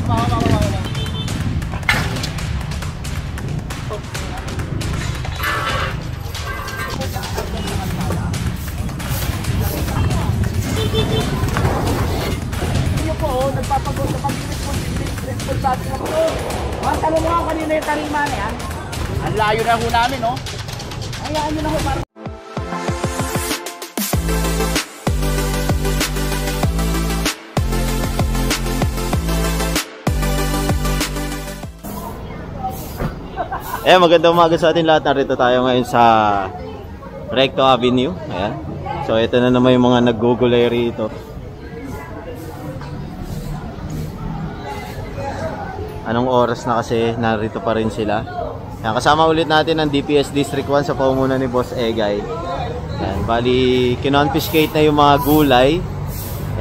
Iyo po, nagpapagod sa pag-respond sa atin ako. Tanong mo nga kanina yung tarima na yan. Ang layo na ho namin, no? Hayaan nyo na ho para... Magandang umaga sa atin lahat. Narito tayo ngayon sa Recto Avenue. Ayan. So ito na naman yung mga naggugulay rito. Anong oras na kasi narito pa rin sila. Ayan, kasama ulit natin ang DPS District 1 sa pamumuno ni Boss Egay. Ayan, bali kinonfiscate na yung mga gulay.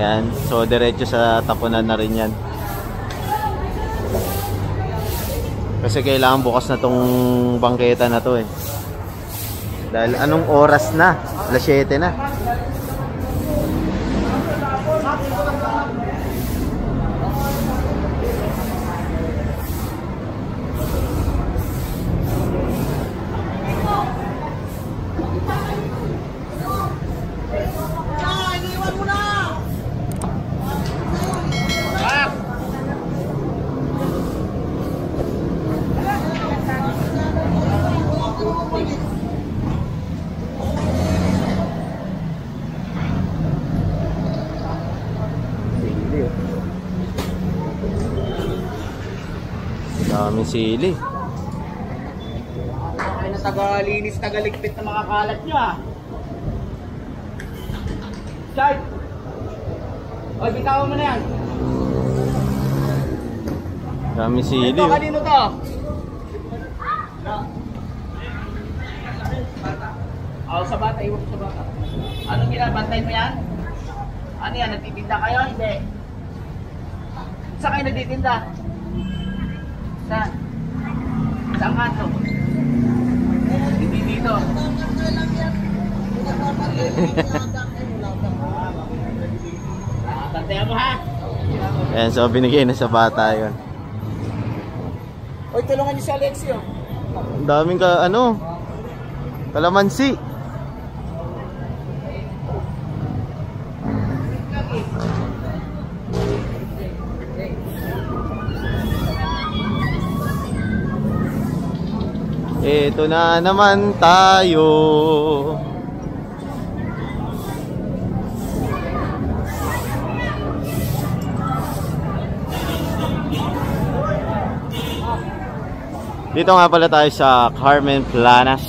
Ayan, so diretso sa tapunan na rin yan. Kasi kailangan bukas na tong bangketa na to eh. Dahil anong oras na? Alas 7 na. Daming sili. Ay na taga-linis, taga-ligpit na makakalat nyo ah. Chart! O, bitawan mo na yan. Daming sili. Ito, kanino to? Sa bata, iwan ko sa bata. Anong ginabantay mo yan? Ano yan, nagtitinda kayo? Hindi. Saan kayo nagtitinda? Saan kanto? Hindi dito. Tantayan mo ha. Ayan, so binigay na sa bata yun. Oy, tulungan niyo si Alexio. Ang daming kalamansi. Ito na naman tayo. Dito nga pala tayo sa Carmen Planas.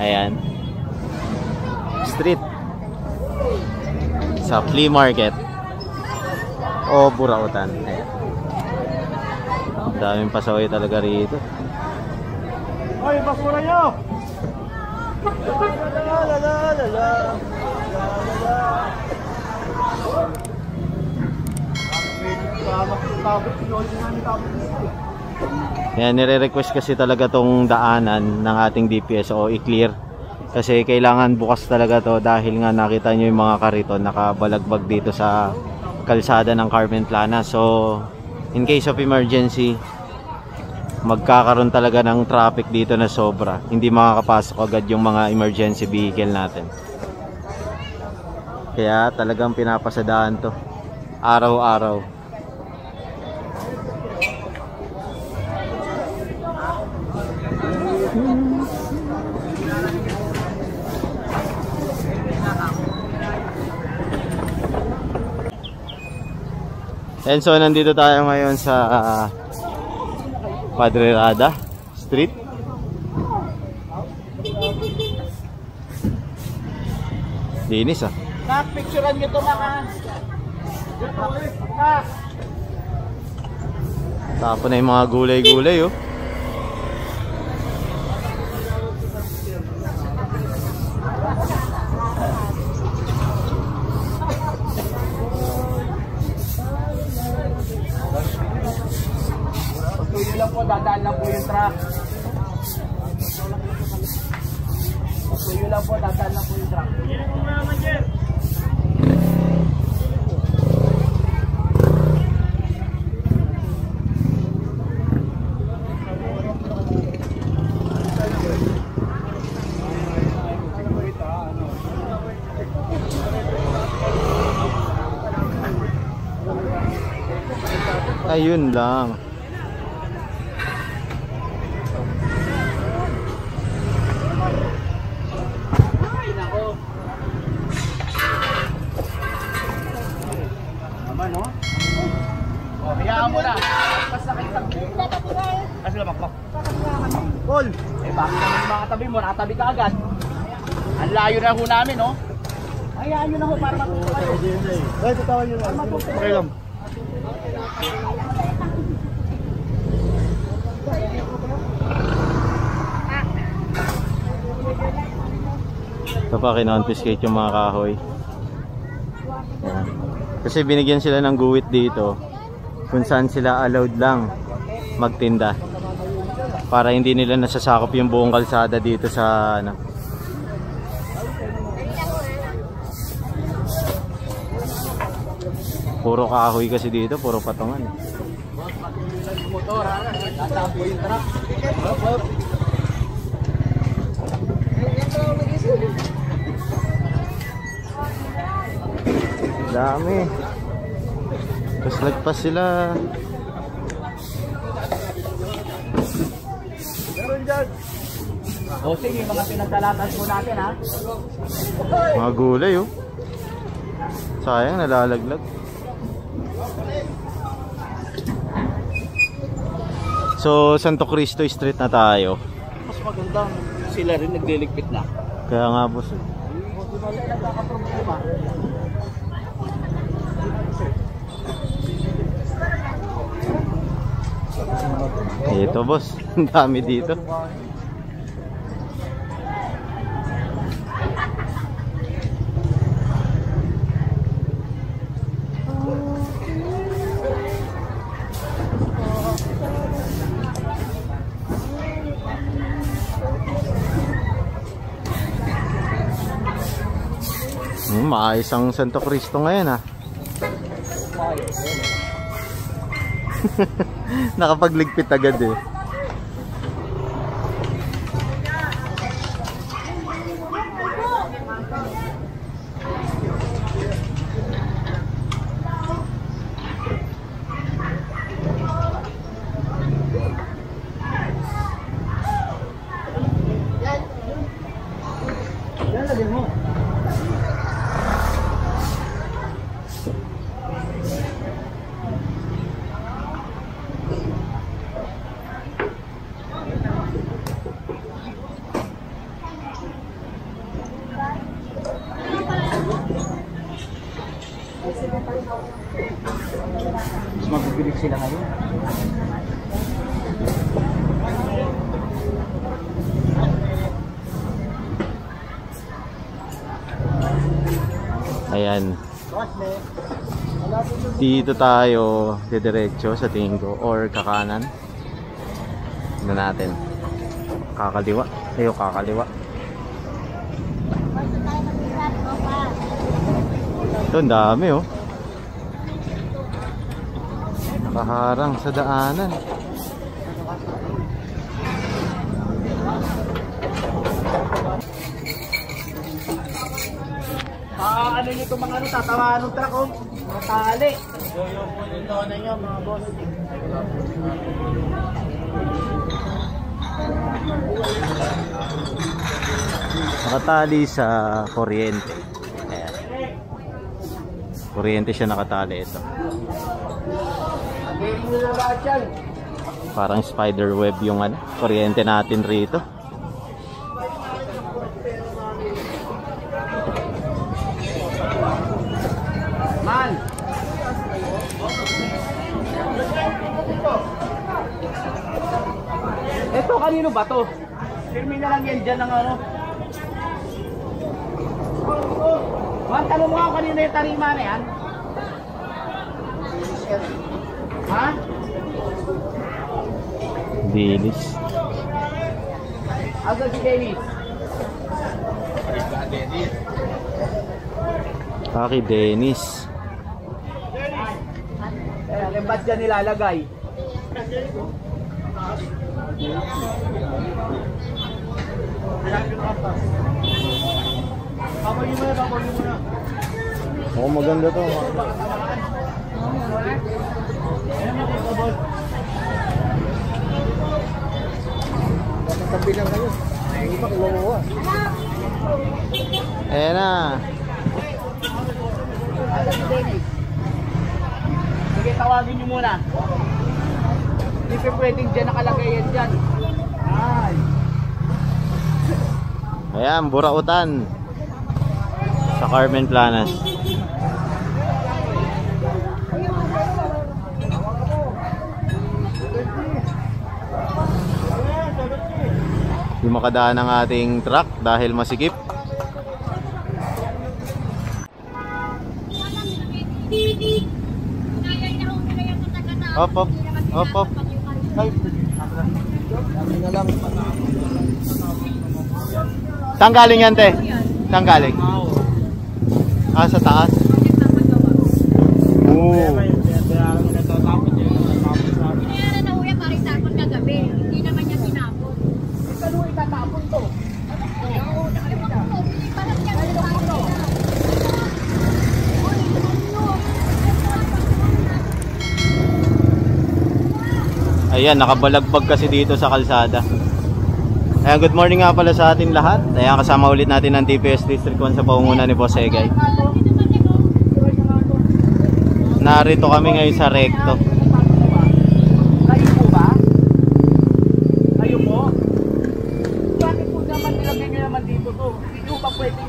Ayan. Street. Sa flea market. O Burautan. Ayan. Daming pasaway talaga rito. Hoy, basura nyo! Yan, nire-request kasi talaga tong daanan ng ating DPS o i-clear. Kasi kailangan bukas talaga to dahil nga nakita nyo yung mga kariton nakabalagbag dito sa kalsada ng Carmen Plana. So, in case of emergency, magkakaroon talaga ng traffic dito na sobra. Hindi makakapasok agad yung mga emergency vehicle natin. Kaya talagang pinapasadaan to araw-araw. And so nandito tayo ngayon sa Padre Rada Street. Linis ah. Picturean nyo ito mga. Tapos na yung mga gulay-gulay oh. Patuloy lang po, dadaan lang po yung truck. Patuloy lang po, dadaan lang po yung truck. Ayun lang. Ay, nako. Naman, no? O, hayaan mo na. Basta kayo tabi. Kasi lamakmak. Paul! Eh, bakit naman yung mga tabi mo? Nakatabi ka agad. Ang layo na ho namin, no? Hayaan nyo na ho para matuto kayo. Ay, tatawan nyo lang. Okay lang. Ito pa, kinonfiscate yung mga kahoy. Ayan. Kasi binigyan sila ng guwit dito kung saan sila allowed lang magtinda para hindi nila nasasakop yung buong kalsada dito sa ano. Puro kahoy kasi dito, puro patungan. Motor, ha? Tatapo yung truck. Dami. Tapos lagpas sila. O sige, yung mga pinagtalatan po natin, ha? Mga gulay, oh. Sayang, nalalaglag. So, Santo Cristo Street na tayo. Mas maganda, sila rin nagliligpit na. Kaya nga, boss. Ito, boss. Ang dami dito. Maayos ang Santo Cristo ngayon, ha. Nakapagligpit agad, eh. Yan, lagyan mo. Mas magbibilig sila ngayon. Ayan. Dito tayo didiretso sa tingin ko, or kakanan. Tignan natin. Kakaliwa. Ayun, kakaliwa. Ito, ang dami, oh. Nakaharang sa daanan. Ano nyo itong mga ano, tatawa ng truck, oh. Mga tali. Ito na nyo, mga boss. Nakatali sa kuryente. Ayan. Kuryente siya nakatali ito. Parang spider web yung ano, kuryente natin rito. Man! Ito, kanino ba to? Firme na lang yan dyan ng ano. Man, tanong mo ako kanina yung tarima na yan. Ha? Dilis. Asa si Dennis? Kaki Dennis. Ayan, ba't dyan nilalagay? Oh, maganda to. Tabi lang kayo. Hindi pa kinuha. Ayan na. Sige, tawagin nyo muna. Hindi pa pwedeng dyan nakalagay yan dyan. Ay. Ayan, Burautan. Sa Carmen Planas. Di makadaan ang ating truck dahil masikip. Opo, opo. Saan galing yan, te? Saan galing? Ah, sa taas? Oo. Pinayaran na uya para itapon kagabi. Hindi naman niya tinapon. Saan mo itatapon to? Parang yan ang tapon. Ayan, nakabalagbag kasi dito sa kalsada. Ayan, good morning nga pala sa atin lahat. Ayan, kasama ulit natin ang DPS District 1 sa pangunguna ni Boss Egay. Narito kami ngayon sa Recto. Kayo po ba? Kayo po? Bakit po naman nilagay nyo naman dito to? Hindi nyo ba pwedeng...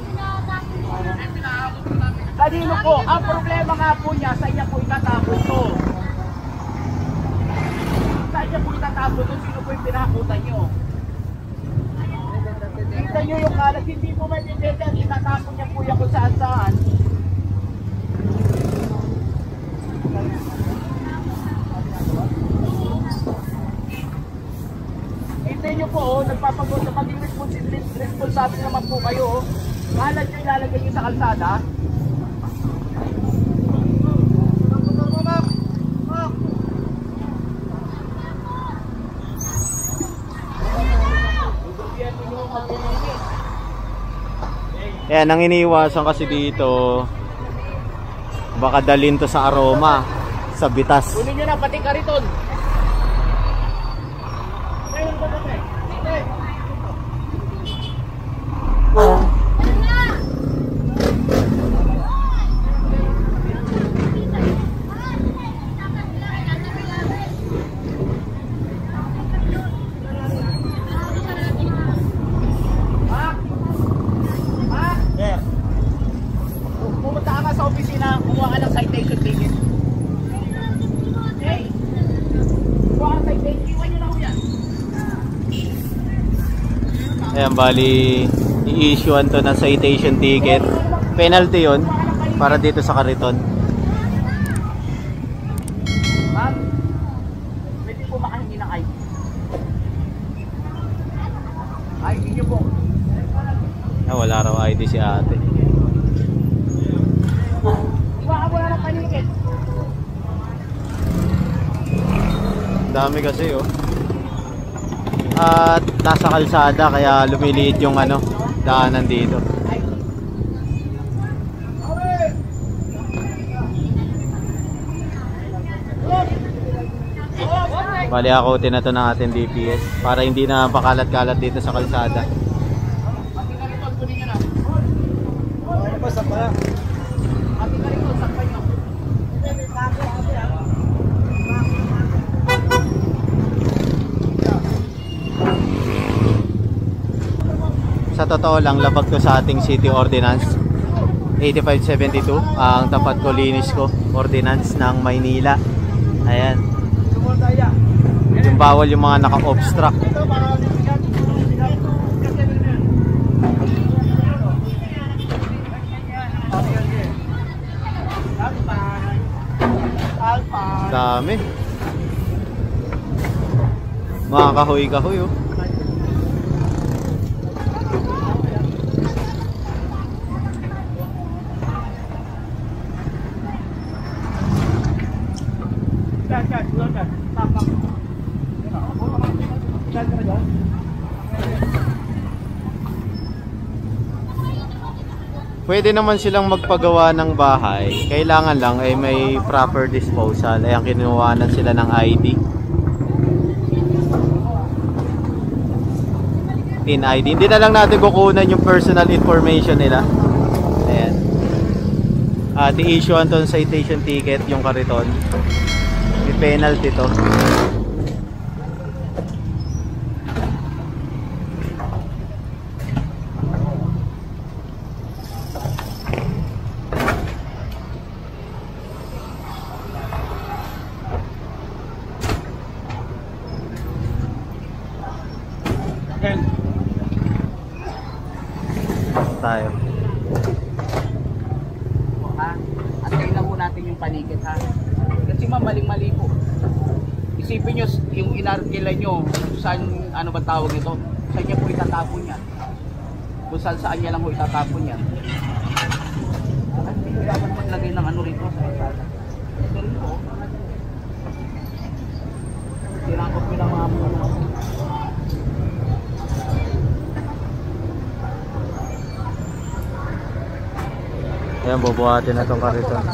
Kanino po? Ang problema nga po niya, sa inyo po itatapon to. Sa inyo po itatapon to, sino po yung pinahakutan nyo? Kita nyo yung kalat, hindi po maintindihan, itatapon niya po yan kung saan-saan. Hintayin nyo po, nagpapagod na maging responsible naman po kayo. Kalat nyo ilalagay nyo sa kalsada. Ayan, ang iniiwasan kasi dito, baka dalhin to sa aroma, sa bitas. Kunin nyo na pati kariton. Pumunta ka nga sa opisina, kumuha ka ng citation ticket. Hey! Kumuha ka ng citation, iwan nyo na ho yan. Ayan, bali, i-issuean to na citation ticket. Penalty yon para dito sa kariton. Ma'am, pwede po makahingi ng ID. ID nyo po. Ah, wala raw ID si ate. Iwa ka muna ng panikit. Dami kasi oh. At nasa kalsada kaya lumiliit yung ano, daanan dito. Bali ako tinato ng ating DPS para hindi na pakalat-kalat dito sa kalsada. Pati kariton, kunin nyo na. Ano ba sa pa? Pati kariton, sakpan nyo. Sa totoo lang, labag ko sa ating City Ordinance 8572, ang tapat ko linis ko, Ordinance ng Maynila. Ayan. Yung bawal yung mga naka-obstruct. Dami. Mga kahoy-kahoy oh. pwede naman silang magpagawa ng bahay. Kailangan lang ay may proper disposal. Ayan, kinuhanan sila ng ID. TIN ID. Hindi na lang natin kukunan yung personal information nila. Ayan. At i-issuean to ng citation ticket yung kariton. May penalty to. Tayo. Ha? At tingnan po natin yung paligid ha. Kasi mamaling-mali po. Isipin nyo yung inarkila nyo, saan, ano ba tawag ito? Saan niya po itatapon yan? Kung saan niya lang po itatapon yan. At hindi dapat maglagay ng ano rito sa kalsada. Ito rin po. Tinakot ko ng mga mga. Ayan, bubuhatin na itong kariton.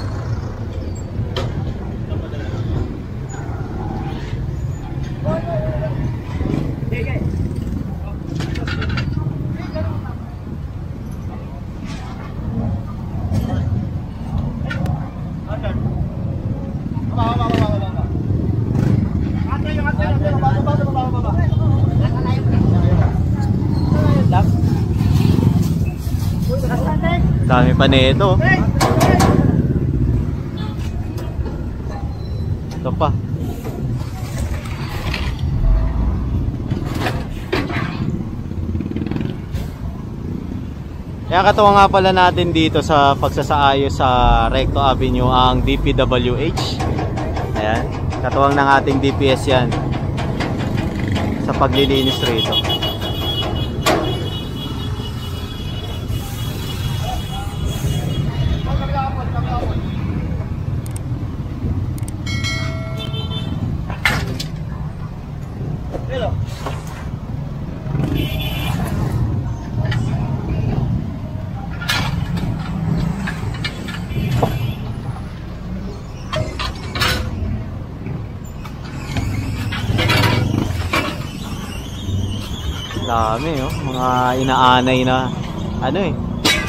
Dami pa nito. Ito pa. Kaya katuwa nga pala natin dito sa pagsasaayos sa Recto Avenue ang DPWH. Ayan, katuwang ng ating DPS yan sa paglilinis rito. Dami oh, mga inaanay na ano eh,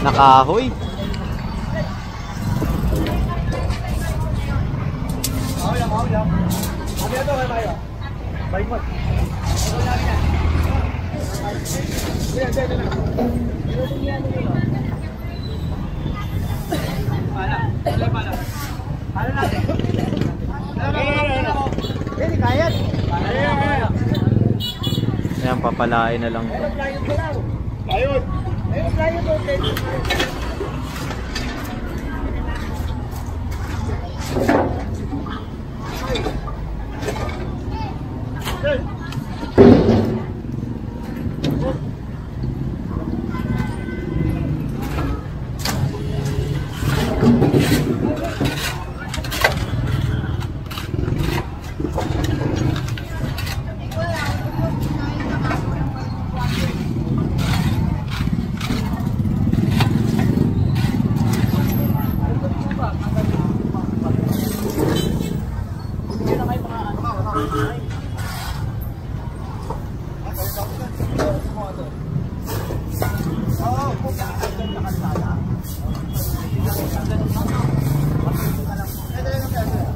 nakahoy. Ayan, papalain na lang. Ayun! Ayun, ayun, ayun.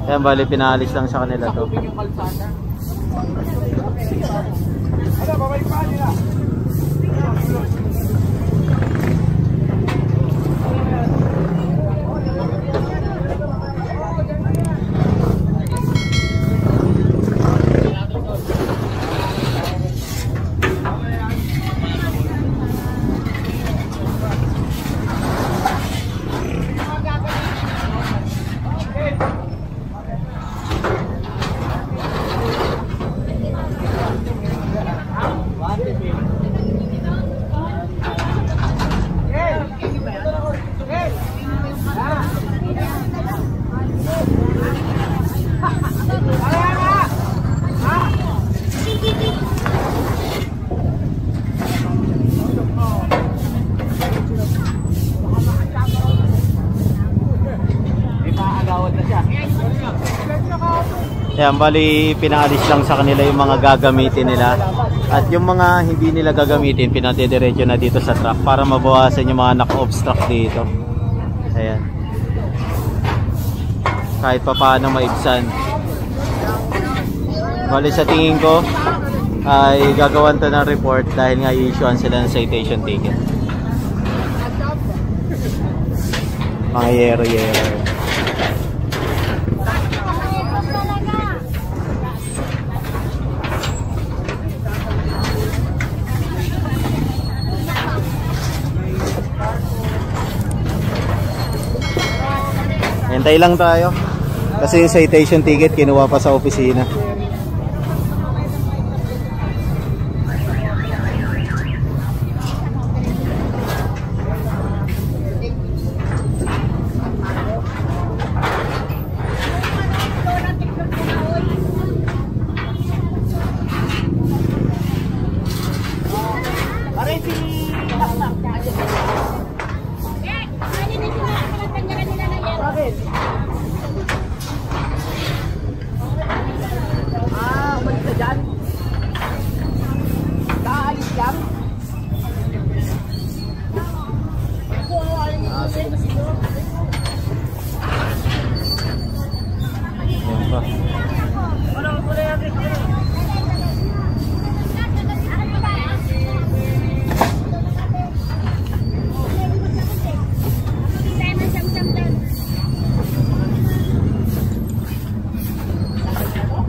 Ayan, bali pinalis lang sa kanila to. Sakupin yung kalsada. Ano, babalik pa nila? Ayan, bali pinaalis lang sa kanila yung mga gagamitin nila. At yung mga hindi nila gagamitin, pinadidiretso na dito sa truck para mabawasan yung mga naka-obstruct dito. Ayan. Kahit pa paano maibsan. Bali sa tingin ko ay gagawan to ng report dahil nga i-issuean sila ng citation ticket. Mga yero-yero. Hintay lang tayo kasi yung citation ticket kinuha pa sa opisina.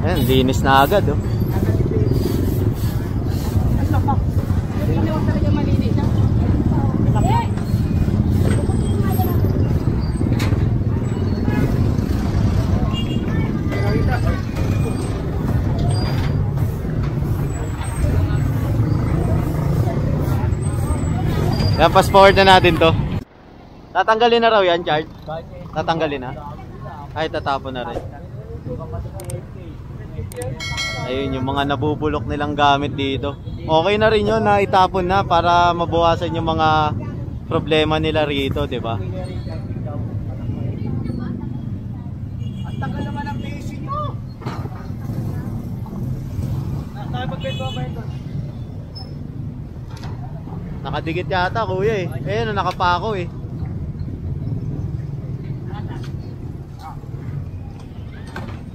Ayan, linis na agad oh. Yan, fast forward na natin to. Tatanggalin na raw yan, Chard? Tatanggalin na? Ay, tatapon na rin. Ayun, yung mga nabubulok nilang gamit dito. Okay na rin yun na itapon na para mabawasan yung mga problema nila rito, di ba? Ang tagal naman ang base nyo. Nakapagpento ba ito? Nakadikit yata, kuya eh. Ayun, nakapako eh.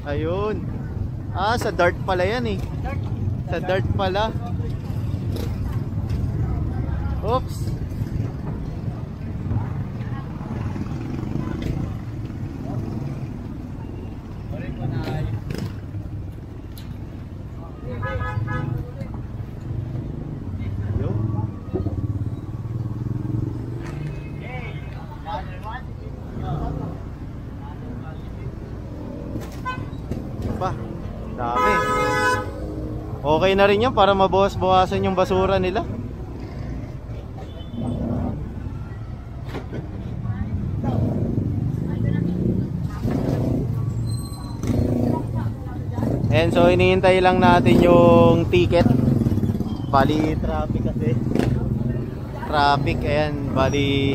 Ayun. Ah, sa dart pala yan eh. Sa dart pala. Oops. Dami. Okay na rin yan para mabawas-bawasan yung basura nila. And so hinihintay lang natin yung ticket. Bali traffic kasi. Traffic, ayan. Bali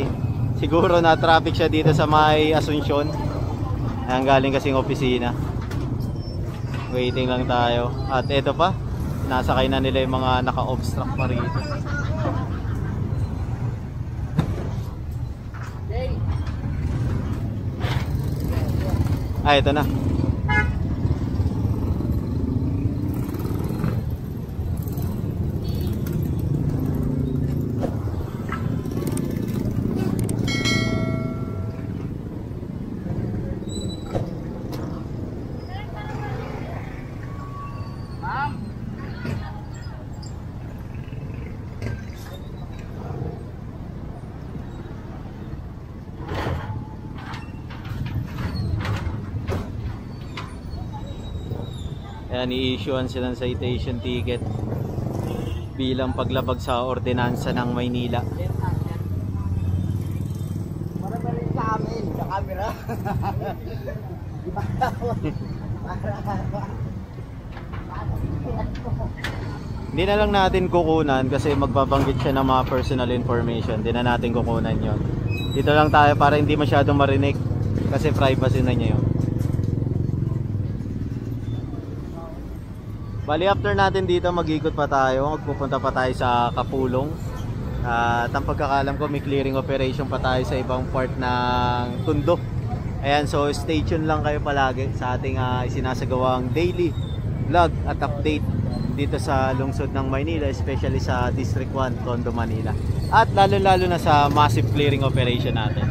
siguro na traffic siya dito sa may Asuncion. Ayan, galing kasing opisina. Waiting lang tayo. At eto pa, nasakay na nila yung mga naka-obstruct pa rito. Ah, eto na. Ayan, i-issuean silang citation ticket bilang paglabag sa ordinansa ng Maynila. Para ba rin sa amin, sa camera? Hindi na lang natin kukunan kasi magbabanggit siya ng mga personal information. Hindi na natin kukunan yon. Dito lang tayo para hindi masyadong marinig kasi privacy na niya yun. Bali after natin dito mag-ikot pa tayo, magpupunta pa tayo sa Kapulong. At ang pagkakalam ko may clearing operation pa tayo sa ibang part ng Tondo. Ayan, so stay tuned lang kayo palagi sa ating isinasagawang daily vlog at update dito sa lungsod ng Maynila, especially sa District 1, Tondo, Manila. At lalo-lalo na sa massive clearing operation natin.